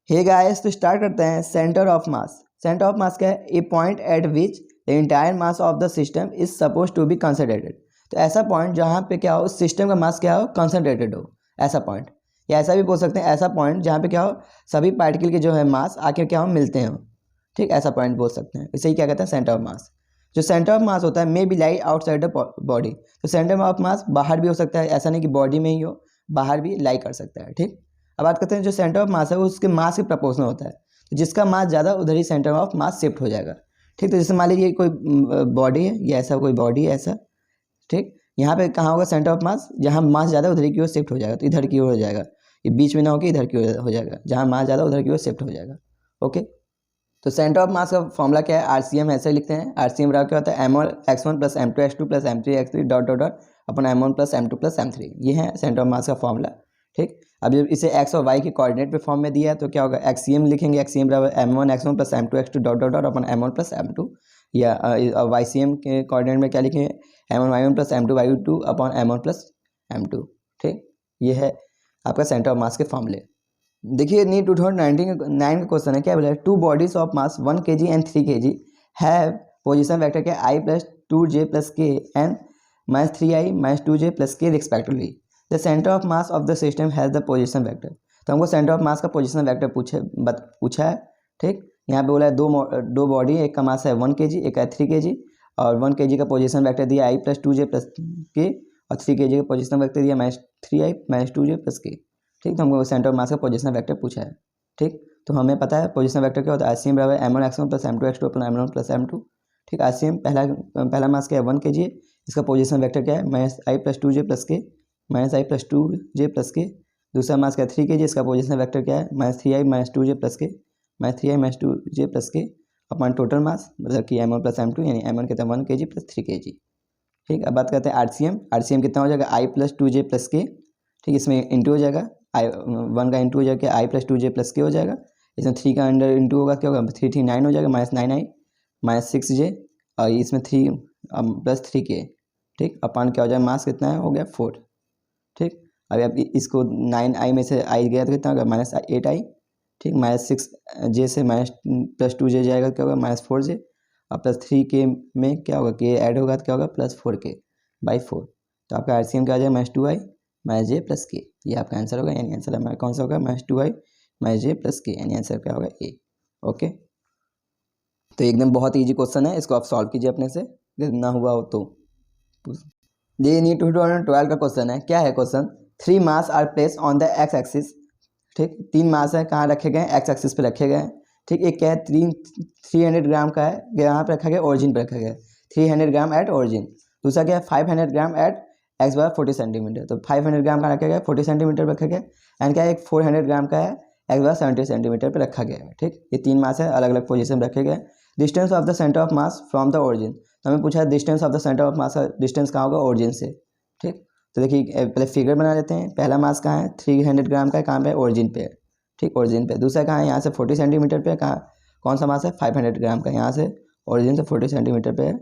Hey guys, तो start करते हैं। Centre of mass. Centre of mass क्या है? A point at which the entire mass of the system is suppose to be concentrated. तो ऐसा point जहाँ पे क्या हो, सिस्टम का मास क्या हो, कंसंट्रेटेड हो, ऐसा पॉइंट। या ऐसा भी बोल सकते हैं, ऐसा पॉइंट जहाँ पे क्या हो, सभी पार्टिकल के जो है मास आके क्या हो, मिलते हो। ठीक, ऐसा पॉइंट बोल सकते हैं। इसे ही क्या कहते हैं? सेंटर ऑफ मास। जो सेंटर ऑफ मास होता है may be lie outside the body. तो सेंटर ऑफ मास बाहर भी हो सकता है, ऐसा नहीं कि बॉडी में ही हो, बाहर भी लाई कर सकता है। ठीक, अब बात करते हैं जो सेंटर ऑफ मास है वो उसके मास के प्रपोर्शनल होता है। तो जिसका मास ज़्यादा उधर ही सेंटर ऑफ मास शिफ्ट हो जाएगा। ठीक, तो जैसे मान लीजिए कोई बॉडी है, ये ऐसा कोई बॉडी है ऐसा। ठीक, यहाँ पे कहाँ होगा सेंटर ऑफ मास? जहाँ मास ज़्यादा उधर की ओर शिफ्ट हो जाएगा, तो इधर की ओर हो जाएगा। ये बीच में ना होकर इधर की ओर हो जाएगा, जहाँ मास ज़्यादा उधर की ओर शिफ्ट हो जाएगा। ओके, तो सेंटर ऑफ मास का फॉर्मूला क्या है? आरसीएम ऐसे लिखते हैं। आरसीएम बराबर क्या होता है? m1x1 plus m2x2 plus m3x3 dot dot dot upon m1 plus m2 plus m3। ये है सेंटर ऑफ मास का फॉर्मूला। ठीक, अब जब इसे x और y के कोऑर्डिनेट पे फॉर्म में दिया है तो क्या होगा? एक्सीएम लिखेंगे। एक्सीएम बराबर m1x1 plus m2x2 dot dot dot upon m1 plus m2। या ycm के कोऑर्डिनेट में क्या लिखेंगे? m1y1 प्लस m2y2 अपन m1 प्लस m2। ठीक, ये है आपका सेंटर ऑफ मास के फॉर्मूले। देखिए नीट 2019 का क्वेश्चन है। क्या बोला है? Two bodies of mass 1 kg and 3 kg have position vector के i plus 2j plus K and minus 3i minus 2j plus K respectively. The centre of mass of the system has the position vector. तो हमको centre of मास का position vector पूछा है। ठीक, यहाँ पे बोला है दो बॉडी, एक का मास है 1 kg, एक है 3 kg, और 1 kg का पोजीशन वेक्टर दिया i प्लस 2j प्लस के, और 3 kg का पोजीशन वेक्टर दिया minus 3i minus 2j plus के। ठीक, तो हमको सेंटर ऑफ मास का पोजीशन वेक्टर पूछा है। ठीक, तो हमें पता है पोजीशन वेक्टर क्या होता है? आरसीएम बराबर m1x1 प्लस m2x2 अपना m1 प्लस m2। ठीक, आरसीएम पहला मास क्या है? 1 kg। इसका पोजीशन वेक्टर क्या है? माइनस आई plus 2j plus K, minus आई प्लस 2j प्लस के। दूसरा मास क्या है? 3 kg। इसका पोजीशन वेक्टर क्या है? Minus 3i minus 2j plus K, minus 3i minus 2j plus K upon total mass मतलब कि m1 प्लस m2, यानी m1 कितना 1 kg प्लस 3 kg। ठीक, अब बात करते हैं आरसीएम। आरसीएम कितना हो जाएगा? i प्लस 2j प्लस के। ठीक, इसमें इंटू हो जाएगा, वन का इंटू हो जाएगा, आई प्लस 2j प्लस के हो जाएगा। इसमें 3 का अंडर इंटू होगा, क्या होगा? 3 3 9 हो जाएगा, माइनस 9i माइनस 6j, और इसमें 3 प्लस 3k। ठीक, अपान क्या हो जाएगा? मास कितना है? हो गया 4। ठीक, अभी अब इसको 9i में से i गया तो कितना होगा? Minus 8i। ठीक, माइनस 6j से माइनस प्लस 2j जाएगा, क्या होगा? माइनस 4j, और प्लस 3k में क्या होगा? k ऐड होगा तो क्या होगा? Plus 4k by 4। तो आपका आरसीएम क्या आ जाएगा? Minus 2i minus j plus के। ये आपका आंसर होगा, यानी आंसर हमारा कौन सा होगा? Minus 2i minus j plus के, यानी आंसर क्या होगा? ए। ओके, तो एकदम बहुत इजी क्वेश्चन है, इसको आप सॉल्व कीजिए अपने से, ना हुआ हो तो। ये नीट 2012 का क्वेश्चन है। क्या है question? 3 mass are place on the X axis. ठीक, 3 मास है, कहाँ रखे गए? एक्स एक्सिस पे रखे गए। ठीक, एक क्या है? 300 ग्राम का है, यहाँ पे रखा गया, ओरिजिन पे रखा गया 300 ग्राम एट ओरिजिन। दूसरा क्या है? 500 ग्राम एट एक्स बार 40 सेंटीमीटर। तो 500 ग्राम का रखा गया, 40 सेंटीमीटर पर रखा गया। एंड क्या है? एक 400 ग्राम का है, एक्स बार 70 सेंटीमीटर पर रखा गया है। ठीक, ये 3 मास है, अलग अलग पोजीशन में रखे गए। Distance of the centre of mass from the origin. तो हमें पूछा है distance of the centre of मास का डिस्टेंस कहाँ होगा? ओरिजिन से। ठीक, तो देखिए पहले फिगर बना लेते हैं। पहला मास कहाँ है? 300 ग्राम का है, कहाँ पे? ओरिजिन पे है। ठीक, ओरिजिन पे। दूसरा कहाँ है? यहाँ से 40 सेंटीमीटर पे। कहाँ कौन सा मास है? 500 ग्राम का, यहाँ से ओरिजिन से 40 सेंटीमीटर पे है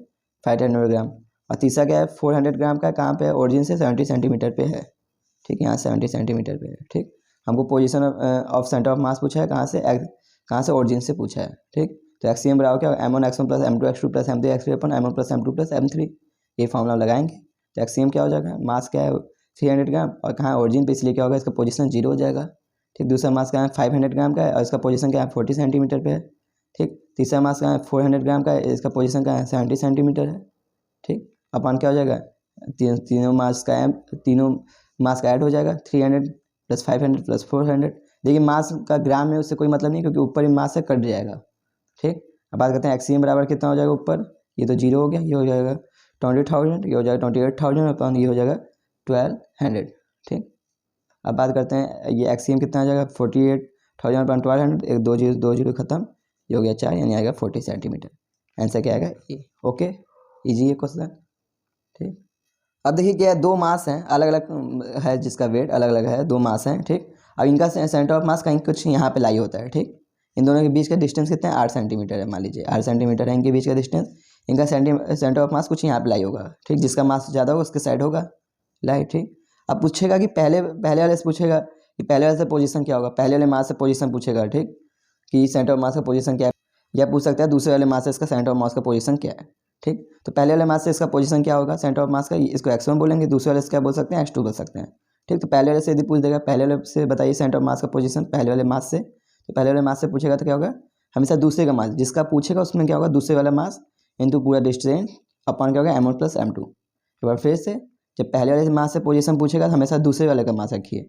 500 ग्राम। और तीसरा क्या है? 400 ग्राम का, कहाँ पे है? ओरिजिन से 70 सेंटीमीटर पे है। ठीक, यहाँ 70 सेंटीमीटर पे है। ठीक, हमको पोजीशन ऑफ सेंटर ऑफ मास पूछा है, कहाँ से? ओरिजिन से पूछा है। ठीक, तो एक्सीएम बराबर क्या होगा? m1x1 plus m2x2 plus m3x3 अपन m1 plus m2 plus m3। ये फॉर्मूला लगाएंगे तो एक्सीएम क्या हो जाएगा? मास क्या है? 300 ग्राम, और कहाँ है? ओरिजिन पे, इसलिए क्या होगा? इसका पोजीशन 0 हो जाएगा। ठीक, दूसरा मास कहाँ है? 500 ग्राम का है, और इसका पोजीशन क्या है? 40 सेंटीमीटर पे है। ठीक, तीसरा मास कहाँ है? 400 ग्राम का है, इसका पोजीशन कहाँ है? 70 सेंटीमीटर है। ठीक, अपन क्या हो जाएगा? तीनों मास का ऐड हो जाएगा, 300 प्लस 500 प्लस 400। देखिए मास का ग्राम में उससे कोई मतलब नहीं, क्योंकि ऊपर ही मास से कट जाएगा। ठीक, अब बात करते हैं एक्सीएम बराबर कितना हो जाएगा ऊपर? ये तो 0 हो गया, ये हो जाएगा 20,000, ये हो जाएगा 28,000 अपन ये हो जाएगा 1200। ठीक, अब बात करते हैं ये एक्सीएम कितना आ जाएगा? 48,000 अपन 1200, एक 2 जीरो खत्म, ये हो गया 4, यानी आएगा 40 सेंटीमीटर। आंसर क्या आएगा? ए। ओके, इजी है क्वेश्चन। ठीक, अब देखिए क्या है? 2 मास हैं, अलग अलग है, जिसका वेट अलग अलग है, 2 मास हैं। ठीक, अब इनका सेंटर ऑफ मास कहीं कुछ यहाँ पे लाई होता है। ठीक, इन दोनों के बीच का डिस्टेंस कितना है? 8 सेंटीमीटर है, मान लीजिए 8 सेंटीमीटर है इनके बीच का डिस्टेंस। इनका सेंटर ऑफ मास कुछ यहाँ पे लाई होगा। ठीक, जिसका मास ज़्यादा होगा उसके साइड होगा लाई। ठीक, अब पूछेगा कि पहले वाले से पूछेगा कि पहले वाले से पोजीशन क्या होगा, पहले वाले मास से पोजीशन पूछेगा, ठीक, कि सेंटर ऑफ मास का पोजीशन क्या है, या पूछ सकता है दूसरे वाले मास से इसका सेंटर ऑफ मास का पोजीशन क्या है, ठीक। तो पहले वाले मास से इसका पोजीशन क्या होगा सेंटर ऑफ मास का, इसको x1 बोलेंगे, दूसरे वाले से क्या बोल सकते हैं x2 बोल सकते हैं, ठीक। तो पहले वाले से यदि पूछ देगा पहले वाले से बताइए सेंटर ऑफ मास का पोजीशन पहले वाले मास से, तो पहले वाले मास से पूछेगा तो क्या होगा, हमेशा दूसरे का मास जिसका पूछेगा उसमें क्या होगा दूसरे वाला मास इंटू पूरा डिस्टेंस अपन क्या होगा m1 + m2। एक बार फिर से, जब पहले वाले मास से पोजीशन पूछेगा तो हमेशा दूसरे वाले का मास रखिए,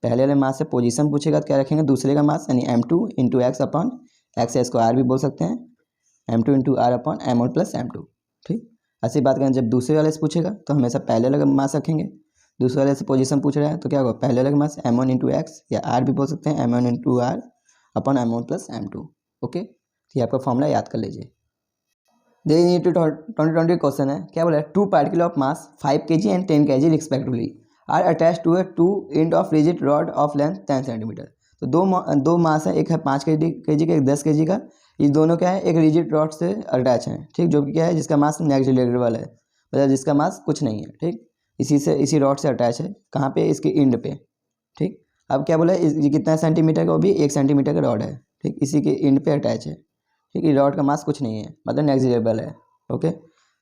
पहले वाले मास से पोजीशन पूछेगा तो क्या रखेंगे दूसरे का मास, यानी m2 × x अपन x इसको r भी बोल सकते हैं, m2 × r अपन m1 + m2, ठीक। ऐसी बात करें जब दूसरे वाले से पूछेगा तो हमेशा पहले वाले का मास रखेंगे, दूसरे वाले से पोजीशन पूछ रहा है तो क्या होगा पहले वाले का मास m1 × x या r भी बोल सकते हैं m1 × r अपन m1 + m2। ओके, तो ये आपका फॉर्मूला याद कर लीजिए। दे नीड टू 2020 क्वेश्चन है, क्या बोला है, 2 particle of mass 5 kg and 10 kg respectively are attach to a 2 end of rigid rod of length 10 centimetre. तो दो मास है, एक है 5 kg का, एक 10 kg का, ये दोनों क्या है एक रिजिड रॉड से अटैच हैं, ठीक, जो कि क्या है जिसका मास नेग्लिजिबल है, मतलब जिसका मास कुछ नहीं है, ठीक, इसी रॉड से अटैच है, कहाँ पे इसके एंड पे, ठीक। अब क्या बोला है ये कितना सेंटीमीटर का, वो भी 1 सेंटीमीटर का रॉड है, ठीक, इसी के एंड पे अटैच है, ठीक है, रॉड का मास कुछ नहीं है मतलब नेग्लिजिबल है। ओके,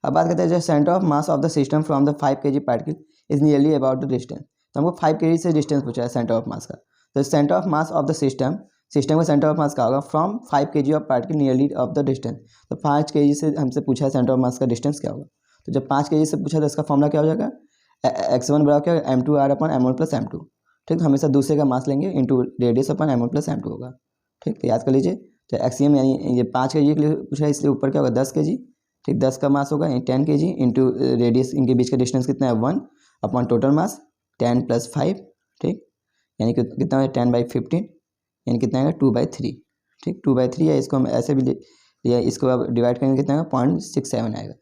अब बात करते हैं जो centre of mass of the system from the 5 kg particle is nearly about the distance. तो हमको 5 kg से डिस्टेंस पूछा है सेंटर ऑफ मास का, तो centre of mass of the system का सेंटर ऑफ मास का होगा from 5 kg of particle nearly of the distance. तो 5 kg से हमसे पूछा है सेंटर ऑफ मास का डिस्टेंस क्या होगा, तो जब 5 kg से पूछा तो इसका फॉर्मूला क्या हो जाएगा, x1 बराबर क्या होगा m2r अपन m1 + m2, ठीक। तो हमेशा दूसरे का मास लेंगे इंटू रेडियस अपन m1 + m2 होगा, ठीक। तो याद कर लीजिए, तो एक्सियम यानी ये 5 kg के लिए पूछा है इसलिए ऊपर क्या होगा 10 kg, ठीक, 10 का मास होगा 10 kg इंटू रेडियस, इनके बीच का डिस्टेंस कितना है 1 अपन टोटल मास 10 + 5, ठीक, यानी कि कितना है 10/15, यानी कितना आएगा 2/3, ठीक, 2/3 है, इसको हम ऐसे भी या इसको अब डिवाइड करेंगे कितना आएगा 0.67 आएगा,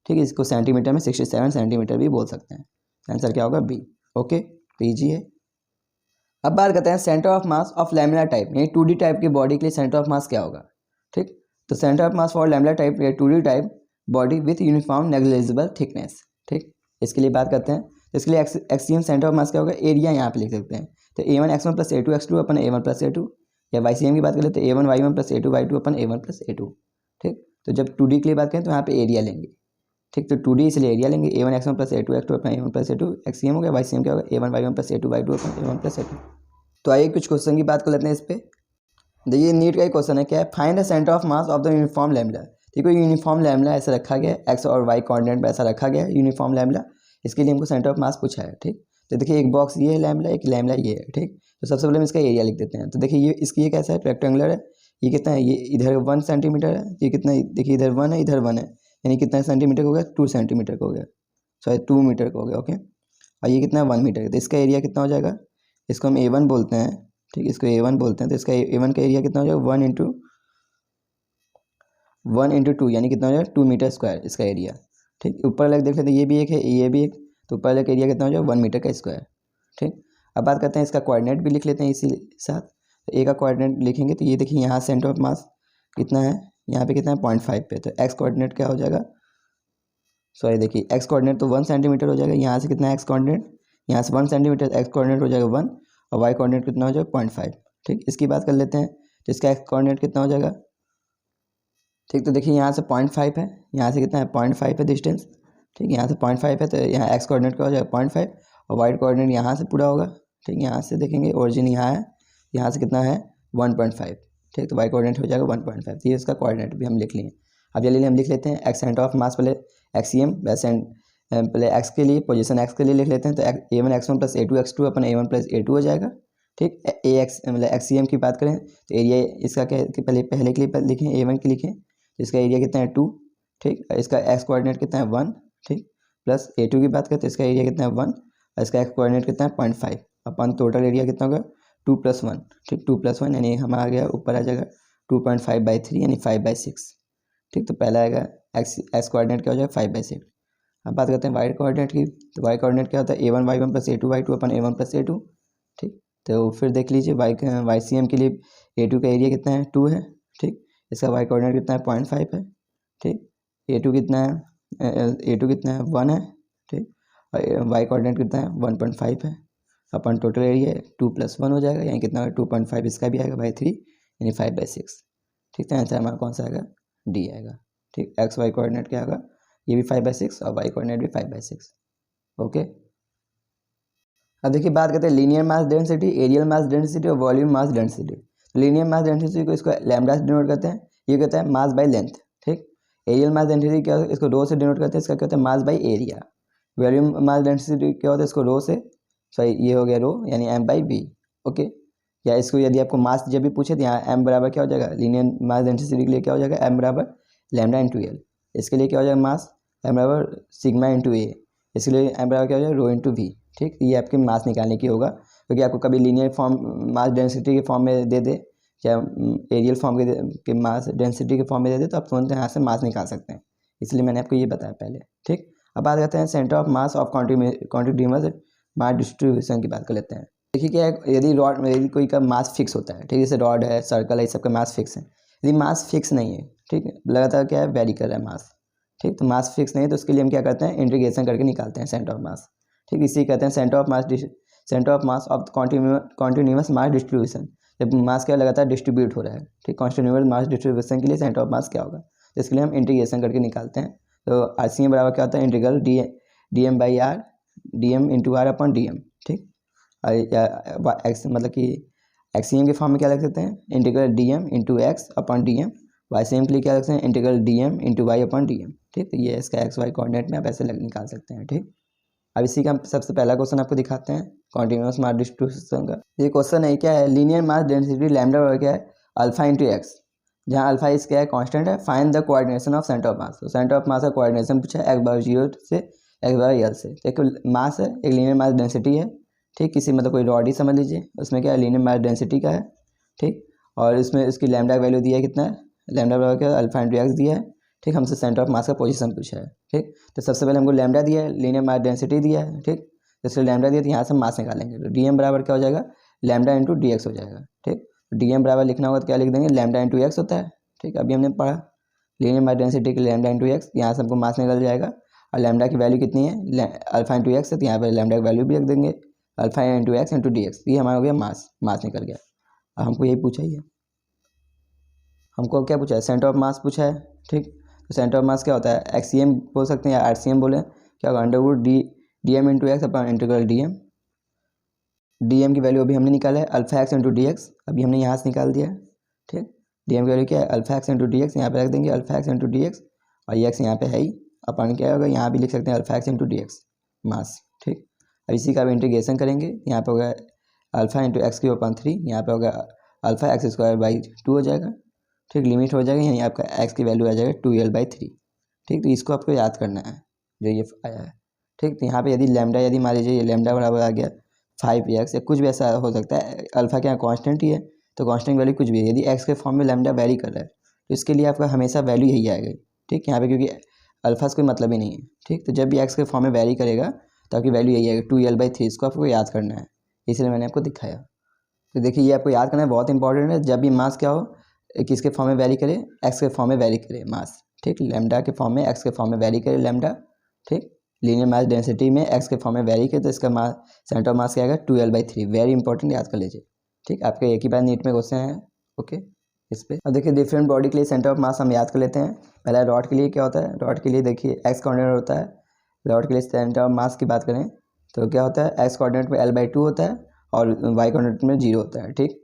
ठीक है, इसको सेंटीमीटर में 67 सेंटीमीटर भी बोल सकते हैं, आंसर क्या होगा बी। ओके, तो ईजी है। अब बात करते हैं centre of mass of laminar type, यानी 2D टाइप की बॉडी के लिए सेंटर ऑफ मास क्या होगा, ठीक। तो centre of mass for laminar type या 2D type body with uniform negligible thickness, ठीक, इसके लिए बात करते हैं, तो इसके लिए एक्सियम सेंटर ऑफ मास क्या होगा, एरिया यहाँ पे लिख सकते हैं, तो a1 x1 + a2 x2 अपन a1 + a2, या YCM की बात करें तो a1 y1 + a2 y2 अपन a1 + a2, ठीक। तो जब 2D के लिए बात करें तो यहाँ पे एरिया लेंगे, ठीक, तो 2D इसलिए एरिया लेंगे a1 x1 + a2 x2 अपन a1 + a2, एक्सियम हो गया, YCM क्या होगा a1 y1 + a2 y2 अपन a1 + a2। तो आइए कुछ क्वेश्चन की बात कर लेते हैं इस पे। देखिए नीट का एक क्वेश्चन है, क्या है, find the centre of mass of the uniform lambda. देखो यूनिफॉर्म लैम्बडा ऐसा रखा गया है, एक्स और वाई कोऑर्डिनेट पे ऐसा रखा गया है यूनिफॉर्म लैम्बडा, इसके लिए हमको सेंटर ऑफ मास पूछा है, ठीक। तो देखिए एक बॉक्स ये है लैम्बडा, एक लैम्बडा ये है, ठीक। तो सबसे पहले हम इसका एरिया लिख देते हैं, तो देखिए ये कैसा है रेक्टेंगुलर है, ये कितना है, ये इधर 1 सेंटीमीटर है, ये कितना है, देखिए इधर 1 है इधर 1 है, यानी कितना सेंटीमीटर का हो गया 2 सेंटीमीटर का हो गया, सॉरी 2 मीटर का हो गया, ओके। और ये कितना है 1 मीटर का, तो इसका एरिया कितना हो जाएगा, इसको हम A1 बोलते हैं, ठीक, इसको A1 बोलते हैं, तो इसका A1 का एरिया कितना हो जाएगा 1 × 2, यानी कितना हो जाएगा 2 मीटर स्क्वायर इसका एरिया, ठीक। ऊपर अलग देख लेते हैं, ये भी एक है ये भी एक, तो ऊपर अलग एरिया कितना हो जाएगा 1 मीटर का स्क्वायर, ठीक। अब बात करते हैं इसका कोऑर्डिनेट भी लिख लेते हैं इसी साथ, तो ए का कोऑर्डिनेट लिखेंगे तो ये देखिए यहाँ सेंटर ऑफ मास कितना है, यहाँ पे कितना है 0.5 पे, तो एक्स कोऑर्डिनेट क्या हो जाएगा, सॉरी देखिए एक्स कोऑर्डिनेट तो 1 सेंटीमीटर हो जाएगा, यहाँ से कितना है एक्स कोऑर्डिनेट, यहाँ से 1 सेंटीमीटर, एक्स कोऑर्डिनेट हो जाएगा 1 और वाई कोऑर्डिनेट कितना हो जाएगा 0.5, ठीक। इसकी बात कर लेते हैं, तो इसका एक्स कोऑर्डिनेट कितना हो जाएगा, ठीक। तो देखिए यहाँ से 0.5 है, यहाँ से कितना है 0.5 है डिस्टेंस, ठीक, यहाँ से 0.5 है, तो यहाँ एक्स कोऑर्डिनेट का हो जाएगा 0.5 और वाई कोऑर्डिनेट यहाँ से पूरा होगा, ठीक। यहाँ से देखेंगे ओरिजिन यहाँ है, यहाँ से कितना है 1.5, ठीक, तो वाई कोऑर्डिनेट हो जाएगा 1.5, तो ये इसका कोऑर्डिनेट भी हम लिख लिए। अब चलिए हम लिख लेते हैं एक्स सेंटर ऑफ मास, पहले एक्सियम वैसे पहले एक्स के लिए पोजीशन एक्स के लिए लिख लेते हैं, तो a1 x1 + a2 x2 अपन a1 + a2 हो जाएगा, ठीक। ए एक्स मतलब एक्सियम की बात करें तो एरिया इसका क्या है कि पहले के लिए लिखें a1 की लिखें, तो इसका एरिया कितना है 2, ठीक, इसका एक्स कोऑर्डिनेट कितना है 1, ठीक, प्लस a2 की बात करें तो इसका एरिया कितना है 1 और इसका एक्स कोऑर्डिनेट कितना है 0.5, अपन टोटल एरिया कितना होगा 2 + 1, ठीक, 2 + 1 यानी हम आ गया ऊपर आ जाएगा 2.5/3 यानी 5/6, ठीक। तो पहला आएगा एक्स कोऑर्डिनेट क्या हो जाएगा 5/6। अब बात करते हैं वाई कोऑर्डिनेट की, तो वाई कोऑर्डिनेट क्या होता है a1 y1 + a2 y2 अपन a1 + a2, ठीक। तो फिर देख लीजिए वाई सी एम के लिए a2 का एरिया कितना है 2 है, ठीक, इसका वाई कोऑर्डिनेट कितना है 0.5 है, ठीक, a2 कितना है 1 है, ठीक, और वाई कोऑर्डिनेट कितना है 1.5 है, अपन टोटल एरिया 2+1 हो जाएगा, यानी कितना 2.5 इसका भी आएगा बाई 3 यानी 5/6। ठीक है, आंसर हमारा कौन सा आएगा, डी आएगा। ठीक, एक्स वाई कोऑर्डिनेट क्या आएगा, ये भी 5/6 और वाई कोऑर्डिनेट भी 5/6। ओके, अब देखिए बात करते हैं linear mass density, areal mass density और volume mass density. Linear mass density को इसको लैम्डा से डिनोट करते हैं, ये कहता है मास बाय लेंथ। ठीक, एरियल मास डेंसिटी क्या होता है, इसको रो से डिनोट करते हैं, इसका क्या होता है mass by area. Volume mass density क्या होता है, इसको रो से, सॉरी ये हो गया रो यानी m/v। ओके, या इसको यदि आपको मास जब भी पूछे तो यहाँ m बराबर क्या हो जाएगा, लीनियर मास डेंसिटी के लिए क्या हो जाएगा, m बराबर लैम्डा इंटू एल। इसके लिए क्या हो जाएगा मास m बराबर सिग्मा इंटू ए, इसके लिए m बराबर क्या हो जाएगा रो इंटू वी। ठीक, ये आपके मास निकालने की होगा, क्योंकि आपको कभी लीनियर फॉर्म मास डेंसिटी के फॉर्म में दे दे या एरियल फॉर्म के मास डेंसिटी के फॉर्म में दे दे तो आप तुरंत यहाँ से मास निकाल सकते हैं, इसलिए मैंने आपको ये बताया पहले। ठीक, अब बात करते हैं centre of mass of continuous mass distribution की बात कर लेते हैं। देखिए क्या है, यदि रॉड में यदि कोई का मास फिक्स होता है, ठीक, जैसे रॉड है, सर्कल है, इस सबका मास फिक्स है। यदि मास फिक्स नहीं है, ठीक है, लगातार क्या है वेरी कर रहा है मास। ठीक, तो मास फिक्स नहीं है तो उसके लिए हम क्या करते हैं, इंटीग्रेशन करके निकालते हैं सेंटर ऑफ मास। ठीक, इसी कहते हैं centre of mass of continuous mass distribution. जब मास क्या लगातार डिस्ट्रीब्यूट हो रहा है, ठीक, कॉन्टिन्यूअस मास डिस्ट्रीब्यूशन के लिए सेंटर ऑफ मास क्या होगा, तो इसके लिए हम इंटीग्रेशन करके निकालते हैं। तो RCM बराबर क्या होता है, integral dm/r dm into R upon dm। ठीक, एक्स मतलब कि एक्सीएम के फॉर्म में क्या लिख सकते हैं, integral dm into X upon dm। YCM के लिए क्या लिख सकते हैं, integral dm into Y upon dm। ठीक, तो ये इसका एक्स वाई कोऑर्डिनेट में आप ऐसे निकाल सकते हैं। ठीक, अब इसी का सबसे पहला क्वेश्चन आपको दिखाते हैं कॉन्टिन्यूअस मास डिस्ट्रीब्यूशन का। ये क्वेश्चन है क्या है, लीनियर मास डेंसिटी लैम्डा बराबर क्या है, अल्फा इंटू एक्स, जहाँ अल्फा इस क्या है कांस्टेंट है। Find the coordination of centre of मास। तो सेंटर ऑफ मास का कोऑर्डिनेशन पूछा है, एक्स बराबर 0 से एक्स बराबर एल से। एक मास है, एक लीनियर मास डेंसिटी है। ठीक, किसी मतलब कोई रॉड ही समझ लीजिए, उसमें क्या है लीनियर मास डेंसिटी का है। ठीक, और इसमें इसकी लैम्डा वैल्यू दिया है कितना है, लैम्डा बराबर क्या है अल्फा इंटू एक्स दिया है। ठीक, हमसे सेंटर ऑफ मास का पोजीशन पूछा है। ठीक, तो सबसे पहले हमको लैम्डा दिया है, लीनियर मास डेंसिटी दिया है। ठीक, तो इसलिए लैम्डा दिया तो यहाँ से मास निकालेंगे, तो डीएम बराबर क्या हो जाएगा, लैम्डा इंटू डी एक्स हो जाएगा। ठीक, डीएम बराबर लिखना होगा तो क्या लिख देंगे, लैम्डा इंटू एक्स होता है। ठीक, अभी हमने पढ़ा लीनियर मास डेंसिटी के लैम्डा इंटू एक्स, यहाँ से हमको मास निकल जाएगा। और लैम्डा की वैल्यू कितनी है, अल्फा इंटू एक्स है, तो यहाँ पर लैम्डा की वैल्यू भी रख देंगे, alpha into x into D x. ये हमारा हो गया मास, मास निकल गया। अब हमको यही पूछा ही है, हमको क्या पूछा है, सेंटर ऑफ मास पूछा है। ठीक, तो सेंटर ऑफ मास क्या होता है, एक्सीएम बोल सकते हैं या आरसीएम बोले, क्या होगा अंडरवुड DM into X upon integral DM. DM की वैल्यू अभी हमने निकाला है alpha x into D X, अभी हमने यहाँ से निकाल दिया। ठीक, डीएम की वैल्यू क्या है alpha x into D x, यहाँ पे रख देंगे alpha x into D x, और ये एक्स यहाँ पे है ही, अपन क्या होगा यहाँ भी लिख सकते हैं alpha x into D x mass. ठीक, अब इसी का भी इंटीग्रेशन करेंगे, यहाँ पे होगा अल्फा इंटू एक्स की अपॉन 3, यहाँ पे होगा अल्फा एक्स स्क्वायर बाई 2 हो जाएगा। ठीक, लिमिट हो जाएगा, यानी आपका एक्स की वैल्यू आ जाएगा 2l/3। ठीक, तो इसको आपको याद करना है जो ये आया है। ठीक, तो यहाँ पे यदि लैम्डा, यदि मान लीजिए ये लैम्डा बराबर आ गया 5x या कुछ भी ऐसा हो सकता है, अल्फा क्या कांस्टेंट ही है तो कांस्टेंट वैल्यू कुछ भी है। यदि एक्स के फॉर्म में लैम्डा वेरी कर रहा है तो इसके लिए आपका हमेशा वैल्यू यही आएगा। ठीक, यहाँ पे क्योंकि अल्फा से कोई मतलब ही नहीं है। ठीक, तो जब भी एक्स के फॉर्म में वेरी करेगा तो आपकी वैल्यू यही आएगी 2l/3, इसको आपको याद करना है, इसलिए मैंने आपको दिखाया। तो देखिए ये आपको याद करना है, बहुत इंपॉर्टेंट है। जब भी मास क्या हो, किसके फॉर्म में वेरी करे, एक्स के फॉर्म में वेरी करे मास। ठीक, लैम्डा के फॉर्म में एक्स के फॉर्म में वेरी करे लैम्डा। ठीक, लीनियर मास डेंसिटी में एक्स के फॉर्म में वेरी करे तो इसका मास सेंटर ऑफ मास क्या आएगा 2l/3। वेरी इंपॉर्टेंट, याद कर लीजिए। ठीक, आपके एक ही बार नीट में क्वेश्चन है। ओके, इस पर अब देखिए डिफरेंट बॉडी के लिए सेंटर ऑफ मास हम याद कर लेते हैं। पहला रॉड के लिए क्या होता है, रॉड के लिए देखिए एक्स कोऑर्डिनेट होता है। रॉड के लिए सेंटर ऑफ मास की बात करें तो क्या होता है, एक्स कोऑर्डिनेट में l/2 होता है और वाई कोऑर्डिनेट में 0 होता है। ठीक,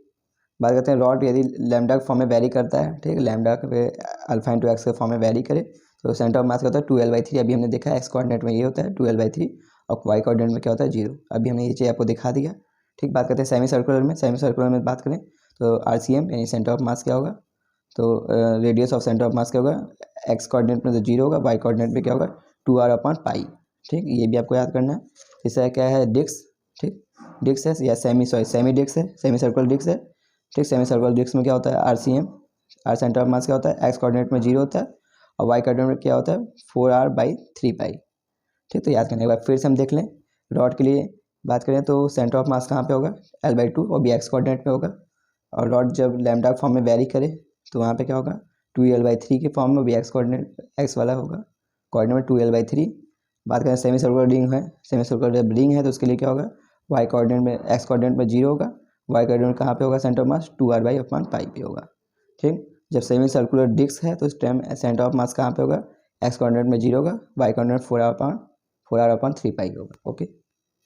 बात करते हैं रॉड यदि लैम्डा के फॉर्म में वेरी करता है। ठीक, लैम्डा के अल्फा इंटू एक्स के फॉर्म में वेरी करे तो सेंटर ऑफ मास क्या होता है 2l/3। अभी हमने देखा है एक्स कोऑर्डिनेट में ये होता है 2l/3 और वाई कोऑर्डिनेट में क्या होता है 0। अभी हमने ये चीज़ आपको दिखा दिया। ठीक, बात करते हैं सेमी सर्कुलर में। सेमी सर्कुलर में बात करें तो RCM यानी सेंटर ऑफ मास क्या होगा, तो radius of centre of mass क्या होगा, एक्स कोऑर्डिनेट में तो 0 होगा, वाई कोऑर्डिनेट में क्या होगा 2r/π। ठीक, ये भी आपको याद करना है। इसका क्या है डिस्क। ठीक, डिस्क है या सेमी डिस्क है, सेमी सर्कुलर डिस्क है। ठीक, सेमी सर्कुलर डिस्क में क्या होता है RCM, R centre of mass क्या होता है, एक्स कोऑर्डिनेट में 0 होता है और वाई कोऑर्डिनेट में क्या होता है 4r/3π। ठीक, तो याद करने के बाद फिर से हम देख लें, रॉड के लिए बात करें तो सेंटर ऑफ मास कहाँ पे होगा l/2 और भी एक्स कोऑर्डिनेट में होगा। और रॉड जब लैम्डा फॉर्म में वेरी करे तो वहाँ पे क्या होगा 2l/3 के फॉर्म में भी एक्स कोऑर्डिनेट एक्स वाला होगा, कोऑर्डिनेट में 2l/3। बात करें सेमी सर्कुलर रिंग है, सेमी सर्कुलर रिंग है तो उसके लिए क्या होगा वाई कोऑर्डिनेट में, एक्स कोऑर्डिनेट में 0 होगा, वाई कोऑर्डिनेट कहाँ पे होगा, सेंटर ऑफ मास 2r/पाई पे होगा। ठीक, जब सेमी सर्कुलर डिस्क है तो इस टाइम सेंटर ऑफ मास कहाँ पे होगा, एक्स कोऑर्डिनेट में 0 होगा, वाई कोऑर्डिनेट 4r/3 होगा। ओके,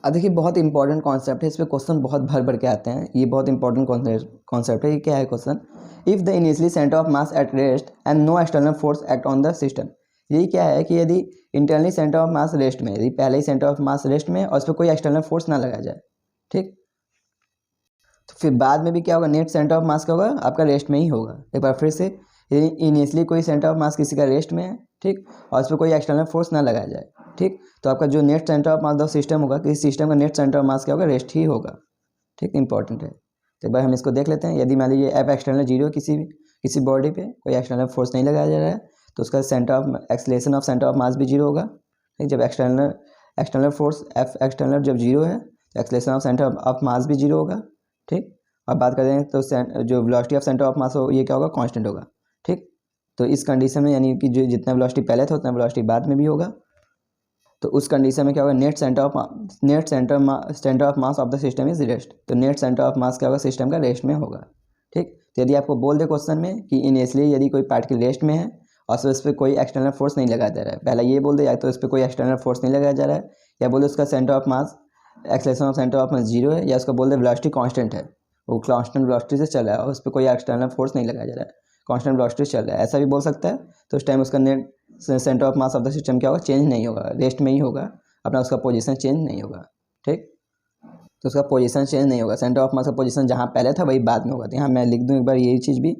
अब देखिए बहुत इंपॉर्टेंट कॉन्सेप्ट है, इस पर क्वेश्चन बहुत भर भर के आते हैं, ये बहुत इंपॉर्टेंट कॉन्सेप्ट है। ये क्या है question, if the initially centre of mass at rest and no external force act on the system. ये क्या है कि यदि internally centre of mass rest में, यदि पहले ही सेंटर ऑफ मास रेस्ट में और उस पर कोई एक्सटर्नल फोर्स ना लगाया जाए, ठीक, तो फिर बाद में भी क्या होगा, नेट सेंटर ऑफ मास क्या होगा, आपका रेस्ट में ही होगा। एक बार फिर से, यदि इनिशियली कोई सेंटर ऑफ मास किसी का रेस्ट में है, ठीक, और उस पर कोई एक्सटर्नल फोर्स ना लगाया जाए, ठीक, तो आपका जो net centre of mass of system होगा, किसी सिस्टम का नेट सेंटर ऑफ मास क्या होगा, रेस्ट ही होगा। ठीक, इंपॉर्टेंट है। तो एक बार हम इसको देख लेते हैं। यदि मान लीजिए एफ एक्सटर्नल 0 किसी बॉडी पे कोई एक्सटर्नल फोर्स नहीं लगाया जा रहा है, तो उसका centre of acceleration of centre of मास भी 0 होगा। ठीक, जब एक्सटर्नल फोर्स एफ एक्सटर्नल जब 0 है तो एक्सलेशन ऑफ सेंटर ऑफ मास भी 0 होगा। ठीक, अब बात करें तो जो वेलोसिटी ऑफ सेंटर ऑफ मास हो ये क्या होगा, कांस्टेंट होगा। ठीक, तो इस कंडीशन में यानी कि जो जितना वेलोसिटी पहले था उतना वेलोसिटी बाद में भी होगा, तो उस कंडीशन में क्या होगा, net centre of mass of the system is rest. तो नेट सेंटर ऑफ मास क्या होगा, सिस्टम का रेस्ट में होगा। ठीक, तो यदि आपको बोल दे क्वेश्चन में कि इनिशियली यदि कोई पार्टिकल रेस्ट में है और उस पर कोई एक्सटर्नल फोर्स नहीं लगाया जा रहा है, पहला ये बोल दे या तो उस पर कोई एक्सटर्नल फोर्स नहीं लगाया जा रहा है, या बोल दे उसका centre of mass acceleration of centre of मास 0 है, या उसका बोल दे वेलोसिटी कांस्टेंट है, वो कांस्टेंट वेलोसिटी से चल रहा है और उस पर कोई एक्सटर्नल फोर्स नहीं लगाया जा रहा है, कांस्टेंट वेलोसिटी से चल रहा है, ऐसा भी बोल सकता है। तो उस टाइम उसका net centre of mass of the system क्या होगा, चेंज नहीं होगा, रेस्ट में ही होगा अपना, उसका पोजीशन चेंज नहीं होगा। ठीक, तो उसका पोजीशन चेंज नहीं होगा, सेंटर ऑफ मास का पोजीशन जहाँ पहले था वही बाद में होगा। तो यहाँ मैं लिख दूँ एक बार यही चीज़ भी,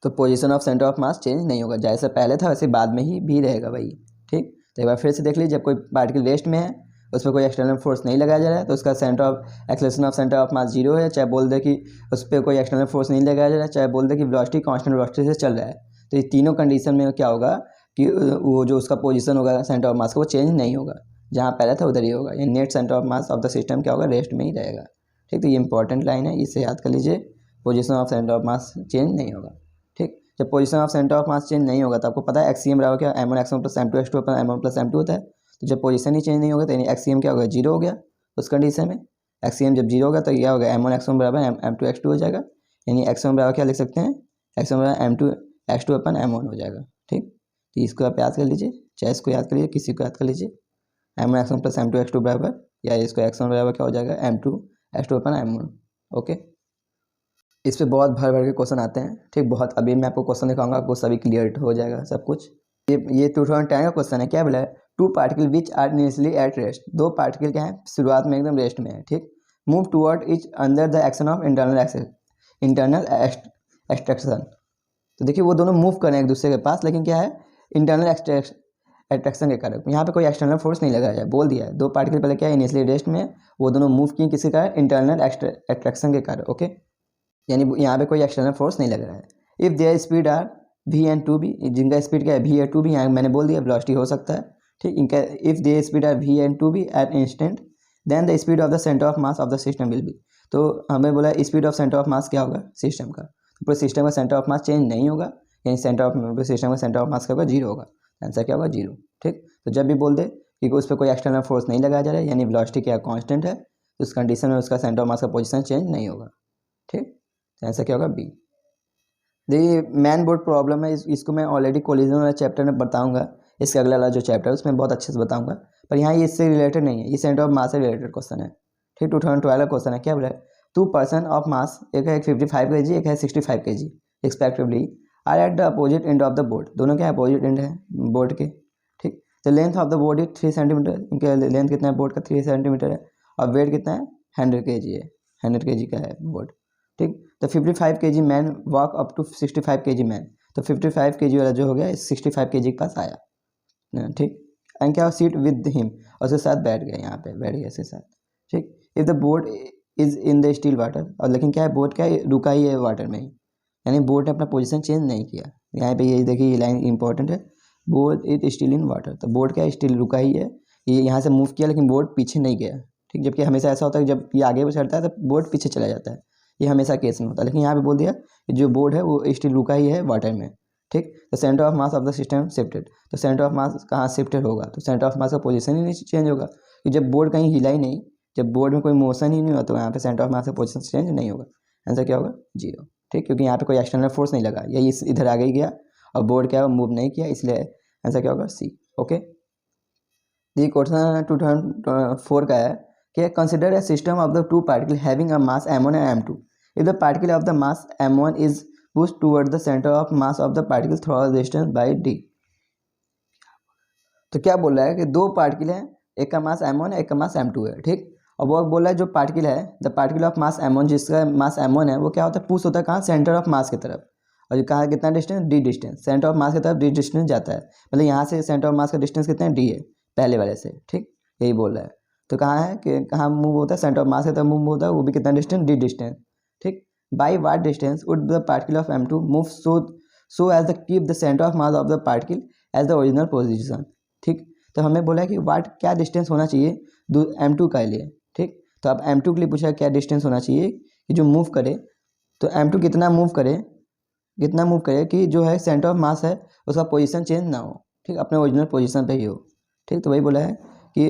तो position of centre of mass change नहीं होगा, जैसे पहले था वैसे बाद में ही भी रहेगा वही। ठीक, तो एक बार फिर से देख लीजिए, जब कोई पार्टिकल रेस्ट में है उस पर कोई एक्सटर्नल फोर्स नहीं लगाया जा रहा है, तो उसका centre of acceleration of centre of मास 0 है, चाहे बोल दे कि उस पर कोई एक्सटर्नल फोर्स नहीं लगाया जा रहा है, चाहे बोल दे कि वेलोसिटी कांस्टेंट वेलोसिटी से चल रहा है। तो ये तीनों कंडीशन में क्या होगा कि वो जो उसका पोजीशन होगा सेंटर ऑफ मास का वो चेंज नहीं होगा, जहाँ पहले था उधर ही होगा। ये net centre of mass of the system क्या होगा, रेस्ट में ही रहेगा। ठीक, तो ये इंपॉर्टेंट लाइन है, इसे याद कर लीजिए, position of centre of mass change नहीं होगा। ठीक, जब position of centre of mass change नहीं होगा तो आपको पता है एक्सियम बराबर क्या, m1 x1 plus m2 x2 अपन m1 प्लस m2 होता है। तो जब पोजीशन ही चेंज नहीं होगा तो यानी एक्सियम क्या होगा, 0 हो गया। उस कंडीशन में एक्सियम जब 0 होगा तो क्या होगा, m1 x1 बराबर m2 x2 हो जाएगा, यानी x1 बराबर क्या लिख सकते हैं, x1 बराबर m2 x2 अपन m1 हो जाएगा। ठीक, तो इसको आप याद कर लीजिए, चाहे इसको याद कर लीजिए, किसी को याद कर लीजिए, m1 x1 plus m2 x2 बराबर, या इसको x1 बराबर क्या हो जाएगा, m2 x2 अपन m1। ओके, इस पे बहुत भर भर के क्वेश्चन आते हैं। ठीक, बहुत, अभी मैं आपको क्वेश्चन दिखाऊंगा, आपको सभी क्लियर हो जाएगा सब कुछ। ये 2010 का क्वेश्चन है, क्या बोला है, two particle which are initially at rest, दो पार्टिकल क्या है शुरुआत में एकदम रेस्ट में है। ठीक, move toward each under the action of internal extraction. तो देखिए वो दोनों मूव कर रहे हैं एक दूसरे के पास, लेकिन क्या है, इंटरनल एट्रैक्शन के कारण, यहाँ पे कोई एक्सटर्नल फोर्स नहीं लगाया है, बोल दिया है। दो पार्टिकल पहले क्या है इनिशियली रेस्ट में, वो दोनों मूव किए किसी का इंटरनल एट्रैक्शन के कारण। ओके, यानी यहाँ पे कोई एक्सटर्नल फोर्स नहीं लग रहा है। If their speed are v and 2b, जिनका स्पीड क्या है v या 2b, यहाँ मैंने बोल दिया वेलोसिटी हो सकता है। ठीक, इनका if their speed are v and 2b at instant, then the speed of the centre of mass of the system will be. तो हमें बोला speed of centre of mass क्या होगा सिस्टम का, तो पूरे सिस्टम का सेंटर ऑफ मास चेंज नहीं होगा, यानी सिस्टम का सेंटर ऑफ मास क्या होगा, 0 होगा। आंसर क्या होगा, 0। ठीक, तो जब भी बोल दे कि उस पर कोई एक्सटर्नल फोर्स नहीं लगाया जा रहा है, यानी वेलोसिटी क्या कांस्टेंट है, तो उस कंडीशन में उसका सेंटर ऑफ मास का पोजीशन चेंज नहीं होगा। ठीक, तो आंसर क्या होगा, बी। देखिए मैन बोर्ड प्रॉब्लम है, इसको मैं ऑलरेडी कोलिजन वाला चैप्टर में बताऊंगा, इसके अगला वाला जो चैप्टर है उसमें बहुत अच्छे से बताऊंगा, पर यहाँ ये इससे रिलेटेड नहीं है, ये सेंटर ऑफ मास से रिलेटेड क्वेश्चन है। ठीक, 2012 क्वेश्चन है, क्या बोला है, टू पर्सन ऑफ मास, एक है 55 kg, एक है 65 kg respectively, are at the opposite end of the board, दोनों क्या अपोजिट एंड है बोर्ड के। ठीक, तो length of the board 3 centimetre, इनके लेंथ कितना है बोर्ड का, 3 सेंटीमीटर है, और वेट कितना है 100 kg है, 100 kg का है बोर्ड। ठीक, तो 55 kg man walk up to 65 kg man, तो 55 kg वाला जो हो गया 65 kg के पास आया। ठीक, एंड क्या सीट विद हिम, और उसके साथ बैठ गया, यहाँ पे बैठ गया इसके साथ। ठीक, if the board is in the still water, और लेकिन क्या है बोर्ड क्या है रुका ही है वाटर में ही, यानी बोर्ड ने अपना पोजीशन चेंज नहीं किया। यहाँ पे यही देखिए ये लाइन इंपॉर्टेंट है, board is steel in water, तो बोर्ड क्या है स्टील रुका ही है, ये यहाँ से मूव किया लेकिन बोर्ड पीछे नहीं गया। ठीक, जबकि हमेशा ऐसा होता है जब ये आगे चढ़ता है तो बोर्ड पीछे चला जाता है, ये हमेशा केस में होता है, लेकिन यहाँ पे बोल दिया कि जो बोर्ड है वो स्टिल रुका ही है वाटर में। ठीक, तो centre of mass of the system shifted, तो सेंटर ऑफ मास कहाँ शिफ्टेड होगा, तो सेंटर ऑफ मास का पोजीशन ही नहीं चेंज होगा, कि जब बोर्ड कहीं हिला ही नहीं जब बोर्ड में कोई मोशन ही नहीं होता तो यहाँ पे सेंटर ऑफ मास का पोजीशन चेंज नहीं होगा। आंसर क्या होगा? 0। ठीक, क्योंकि यहाँ पे कोई एक्सटर्नल फोर्स नहीं लगा, यही इधर आगे ही गया और बोर्ड क्या मूव नहीं किया, इसलिए आंसर क्या होगा? सी। ओके, दी क्वेश्चन 2004 का है कि consider a system of the two particle having a mass m1 and m2 if the particle of the mass m1 is push toward the centre of mass of the particle through a distance by d। तो क्या बोल रहा है कि दो particle हैं, एक का मास m1 है, एक का मास m2 है। ठीक, और वो बोल रहा है जो पार्टिकल है the particle of mass m1, जिसका मास m1 है, वो क्या होता है? पुश होता है कहाँ? सेंटर ऑफ मास की तरफ। और जो कहाँ कितना distance? d distance. Centre of मास की तरफ d डिस्टेंस जाता है, मतलब यहाँ से सेंटर ऑफ मास का डिस्टेंस कितना है? d है, पहले वाले से। ठीक, यही बोल रहा है। तो कहाँ है कि कहाँ मूव होता है? सेंटर ऑफ मास की तरफ मूव होता है, वो भी कितना डिस्टेंस? d distance. ठीक, by what distance would the particle of m2 move so as the keep the centre of mass of the particle as the original position. ठीक, तो हमें बोला है कि वाट क्या डिस्टेंस होना चाहिए m2 के लिए। ठीक, तो अब m2 के लिए पूछा क्या डिस्टेंस होना चाहिए कि जो मूव करे, तो m2 कितना मूव करे कि जो है सेंटर ऑफ मास है उसका पोजीशन चेंज ना हो। ठीक, अपने ओरिजिनल पोजीशन पे ही हो। ठीक, तो वही बोला है कि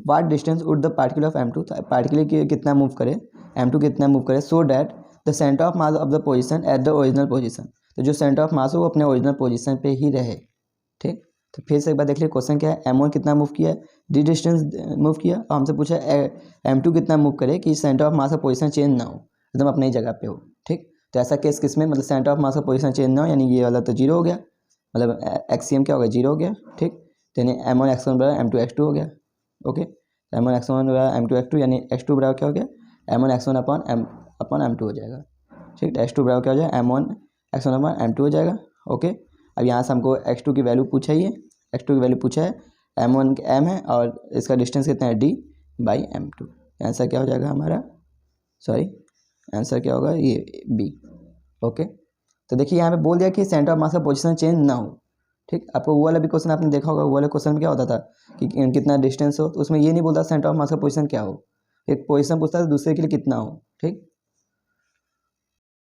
what distance would the particle of m2, तो पार्टिकल कितना मूव करे, m2 कितना मूव करे, so that the centre of mass of the position at the original position, तो जो सेंटर ऑफ मास हो वो अपने ओरिजिनल पोजीशन पे ही रहे। ठीक, तो फिर से एक बार देख लिया क्वेश्चन क्या है, m1 कितना मूव किया, d डिस्टेंस मूव किया, और हमसे पूछा m2 कितना मूव करे कि सेंटर ऑफ मास का पोजीशन चेंज ना हो, एकदम अपनी जगह पे हो। ठीक, तो ऐसा केस किस में, मतलब सेंटर ऑफ मास का पोजीशन चेंज ना हो, यानी ये वाला तो 0 हो गया, मतलब एक्सियम क्या हो गया? 0 हो गया। ठीक, तो यानी m1 x1 बराबर m2 x2 हो गया। ओके, m1 x1 बराबर m2 x2, यानी x2 बराबर क्या हो गया? m1 x1 अपॉन m2 हो जाएगा। ठीक, तो x2 बराबर क्या हो जाएगा? m1 x1 अपॉन m2 हो जाएगा। ओके, अब यहाँ से हमको x2 की वैल्यू पूछा ही है, x2 की वैल्यू पूछा है, m1 m है और इसका डिस्टेंस कितना है? d by m2। आंसर क्या हो जाएगा हमारा? आंसर क्या होगा? ये b। ओके, तो देखिए यहाँ पे बोल दिया कि सेंटर ऑफ मास का पोजीशन चेंज ना हो। ठीक, आपको वो वाला भी क्वेश्चन आपने देखा होगा, वो वाले क्वेश्चन में क्या होता था कि कितना डिस्टेंस हो, तो उसमें ये नहीं बोलता सेंटर ऑफ मास का पोजीशन क्या हो, एक पोजीशन पूछता था दूसरे के लिए कितना हो। ठीक,